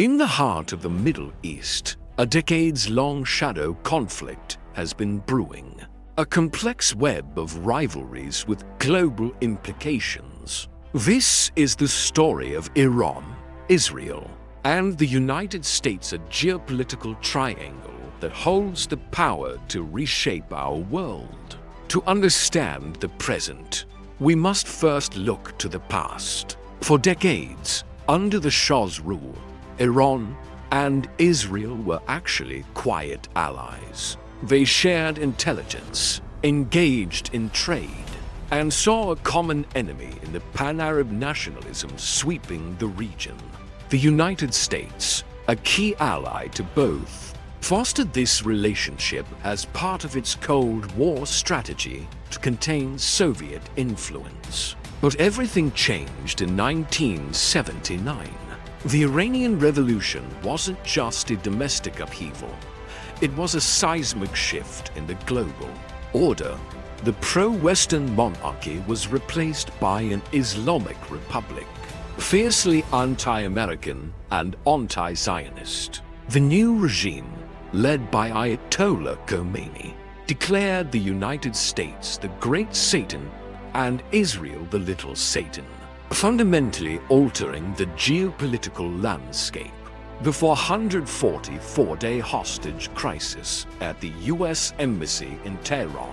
In the heart of the Middle East, a decades-long shadow conflict has been brewing. A complex web of rivalries with global implications. This is the story of Iran, Israel, and the United States, a geopolitical triangle that holds the power to reshape our world. To understand the present, we must first look to the past. For decades, under the Shah's rule, Iran and Israel were actually quiet allies. They shared intelligence, engaged in trade, and saw a common enemy in the pan-Arab nationalism sweeping the region. The United States, a key ally to both, fostered this relationship as part of its Cold War strategy to contain Soviet influence. But everything changed in 1979. The Iranian Revolution wasn't just a domestic upheaval. It was a seismic shift in the global order. The pro-Western monarchy was replaced by an Islamic republic, fiercely anti-American and anti-Zionist. The new regime, led by Ayatollah Khomeini, declared the United States the Great Satan and Israel the Little Satan, fundamentally altering the geopolitical landscape. The 444-day hostage crisis at the U.S. Embassy in Tehran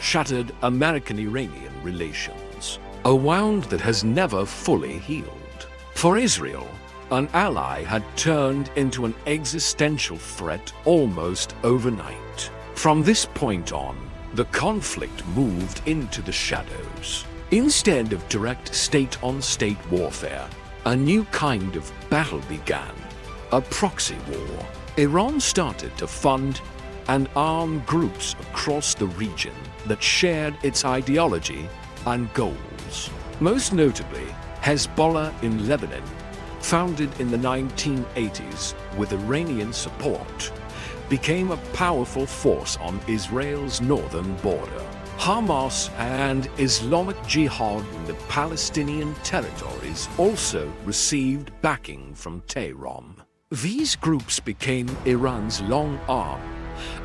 shattered American-Iranian relations, a wound that has never fully healed. For Israel, an ally had turned into an existential threat almost overnight. From this point on, the conflict moved into the shadows. Instead of direct state-on-state warfare, a new kind of battle began. A proxy war. Iran started to fund and arm groups across the region that shared its ideology and goals. Most notably, Hezbollah in Lebanon, founded in the 1980s with Iranian support, became a powerful force on Israel's northern border. Hamas and Islamic Jihad in the Palestinian territories also received backing from Tehran. These groups became Iran's long arm,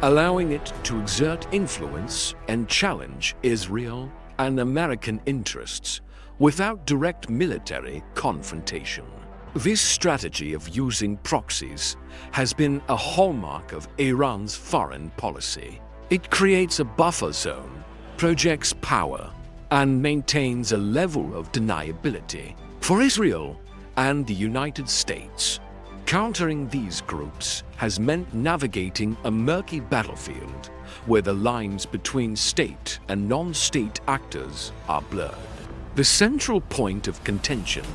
allowing it to exert influence and challenge Israel and American interests without direct military confrontation. This strategy of using proxies has been a hallmark of Iran's foreign policy. It creates a buffer zone, projects power, and maintains a level of deniability. For Israel and the United States, countering these groups has meant navigating a murky battlefield where the lines between state and non-state actors are blurred. The central point of contention,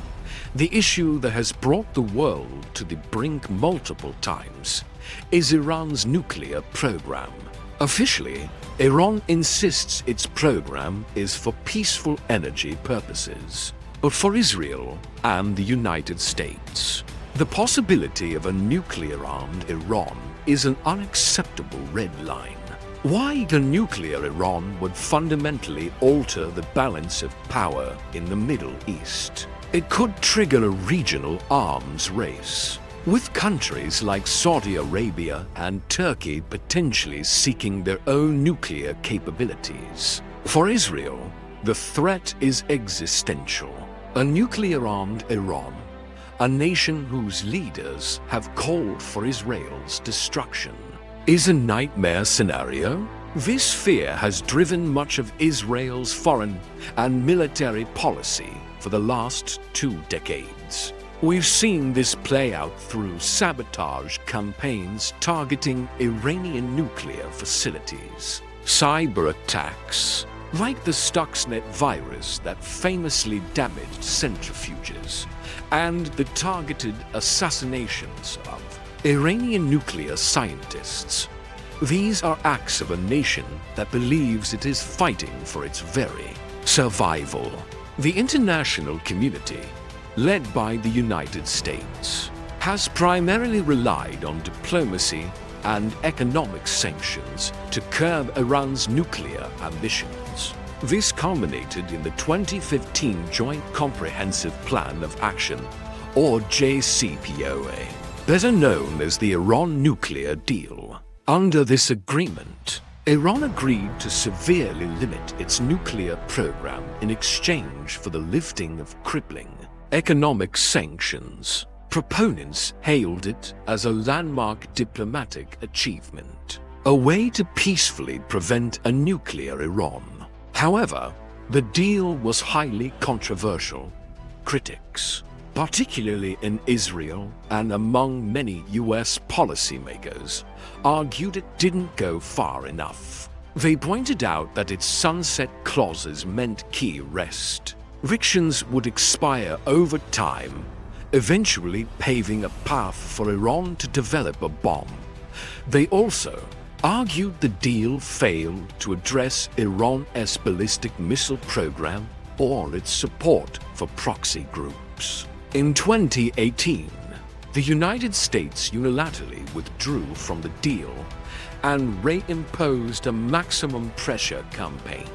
the issue that has brought the world to the brink multiple times, is Iran's nuclear program. Officially, Iran insists its program is for peaceful energy purposes. But for Israel and the United States, the possibility of a nuclear-armed Iran is an unacceptable red line. Why the nuclear Iran would fundamentally alter the balance of power in the Middle East. It could trigger a regional arms race, with countries like Saudi Arabia and Turkey potentially seeking their own nuclear capabilities. For Israel, the threat is existential. A nuclear-armed Iran, a nation whose leaders have called for Israel's destruction, is a nightmare scenario. This fear has driven much of Israel's foreign and military policy for the last 2 decades. We've seen this play out through sabotage campaigns targeting Iranian nuclear facilities, cyber attacks, like the Stuxnet virus that famously damaged centrifuges, and the targeted assassinations of Iranian nuclear scientists. These are acts of a nation that believes it is fighting for its very survival. The international community, led by the United States, has primarily relied on diplomacy and economic sanctions to curb Iran's nuclear ambitions. This culminated in the 2015 Joint Comprehensive Plan of Action, or JCPOA. better known as the Iran nuclear deal. Under this agreement, Iran agreed to severely limit its nuclear program in exchange for the lifting of crippling economic sanctions. Proponents hailed it as a landmark diplomatic achievement, a way to peacefully prevent a nuclear Iran. However, the deal was highly controversial. Critics, particularly in Israel and among many US policymakers, argued it didn't go far enough. They pointed out that its sunset clauses meant key restrictions would expire over time, eventually paving a path for Iran to develop a bomb. They also argued the deal failed to address Iran's ballistic missile program or its support for proxy groups. In 2018, the United States unilaterally withdrew from the deal and reimposed a maximum pressure campaign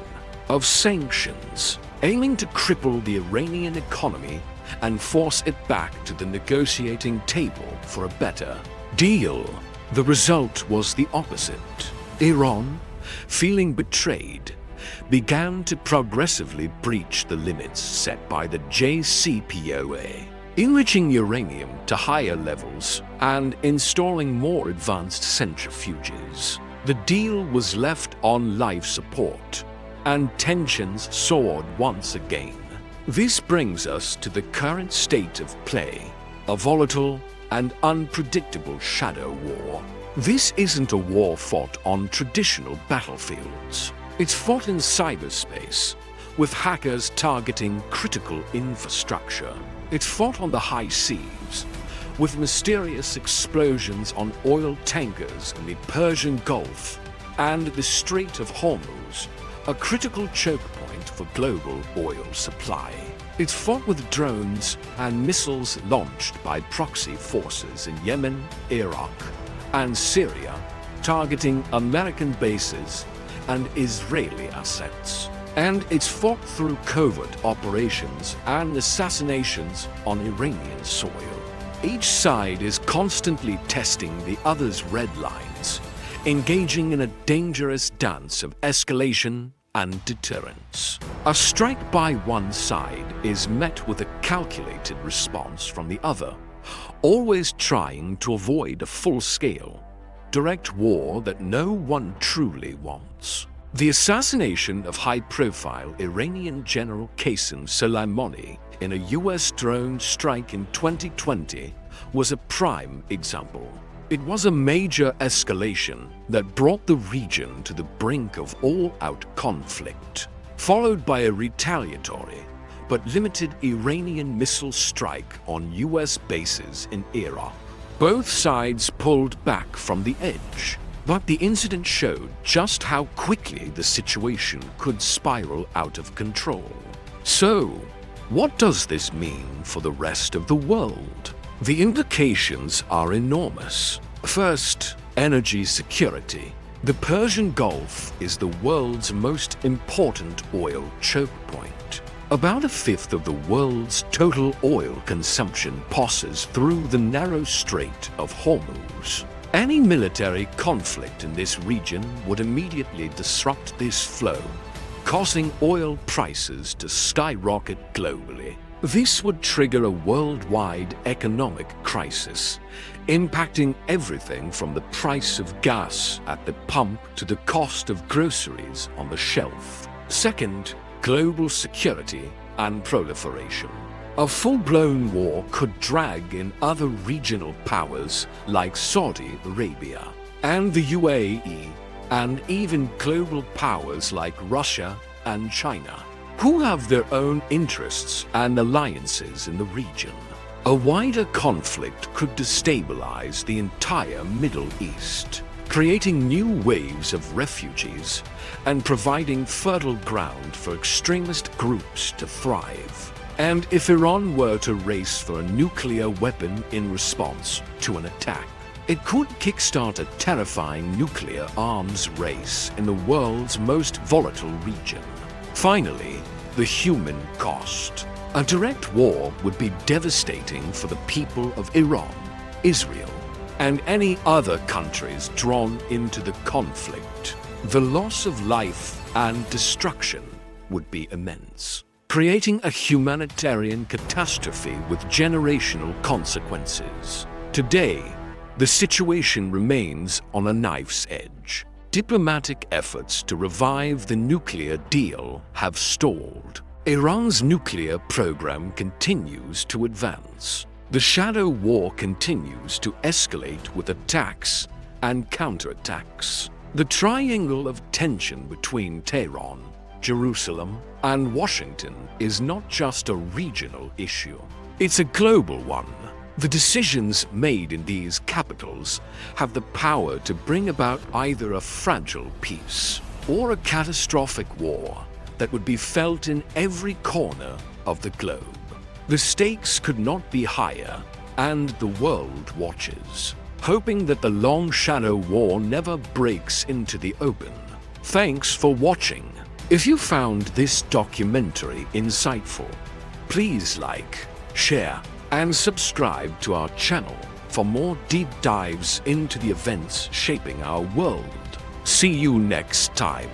of sanctions, aiming to cripple the Iranian economy and force it back to the negotiating table for a better deal. The result was the opposite. Iran, feeling betrayed, began to progressively breach the limits set by the JCPOA, enriching uranium to higher levels and installing more advanced centrifuges. The deal was left on life support, and tensions soared once again. This brings us to the current state of play, a volatile and unpredictable shadow war. This isn't a war fought on traditional battlefields. It's fought in cyberspace, with hackers targeting critical infrastructure. It's fought on the high seas, with mysterious explosions on oil tankers in the Persian Gulf and the Strait of Hormuz, a critical choke point for global oil supply. It's fought with drones and missiles launched by proxy forces in Yemen, Iraq, and Syria, targeting American bases and Israeli assets. And it's fought through covert operations and assassinations on Iranian soil. Each side is constantly testing the other's red lines, engaging in a dangerous dance of escalation and deterrence. A strike by one side is met with a calculated response from the other, always trying to avoid a full-scale, direct war that no one truly wants. The assassination of high-profile Iranian General Qasem Soleimani in a US drone strike in 2020 was a prime example. It was a major escalation that brought the region to the brink of all-out conflict, followed by a retaliatory but limited Iranian missile strike on US bases in Iraq. Both sides pulled back from the edge, but the incident showed just how quickly the situation could spiral out of control. So, what does this mean for the rest of the world? The implications are enormous. First, energy security. The Persian Gulf is the world's most important oil choke point. About a fifth of the world's total oil consumption passes through the narrow Strait of Hormuz. Any military conflict in this region would immediately disrupt this flow, causing oil prices to skyrocket globally. This would trigger a worldwide economic crisis, impacting everything from the price of gas at the pump to the cost of groceries on the shelf. Second, global security and proliferation. A full-blown war could drag in other regional powers like Saudi Arabia and the UAE, and even global powers like Russia and China, who have their own interests and alliances in the region. A wider conflict could destabilize the entire Middle East, creating new waves of refugees and providing fertile ground for extremist groups to thrive. And if Iran were to race for a nuclear weapon in response to an attack, it could kickstart a terrifying nuclear arms race in the world's most volatile region. Finally, the human cost. A direct war would be devastating for the people of Iran, Israel, and any other countries drawn into the conflict, the loss of life and destruction would be immense, creating a humanitarian catastrophe with generational consequences. Today, the situation remains on a knife's edge. Diplomatic efforts to revive the nuclear deal have stalled. Iran's nuclear program continues to advance. The shadow war continues to escalate with attacks and counterattacks. The triangle of tension between Tehran, Jerusalem, and Washington is not just a regional issue. It's a global one. The decisions made in these capitals have the power to bring about either a fragile peace or a catastrophic war that would be felt in every corner of the globe. The stakes could not be higher, and the world watches, hoping that the long shadow war never breaks into the open. Thanks for watching. If you found this documentary insightful, please like, share, and subscribe to our channel for more deep dives into the events shaping our world. See you next time.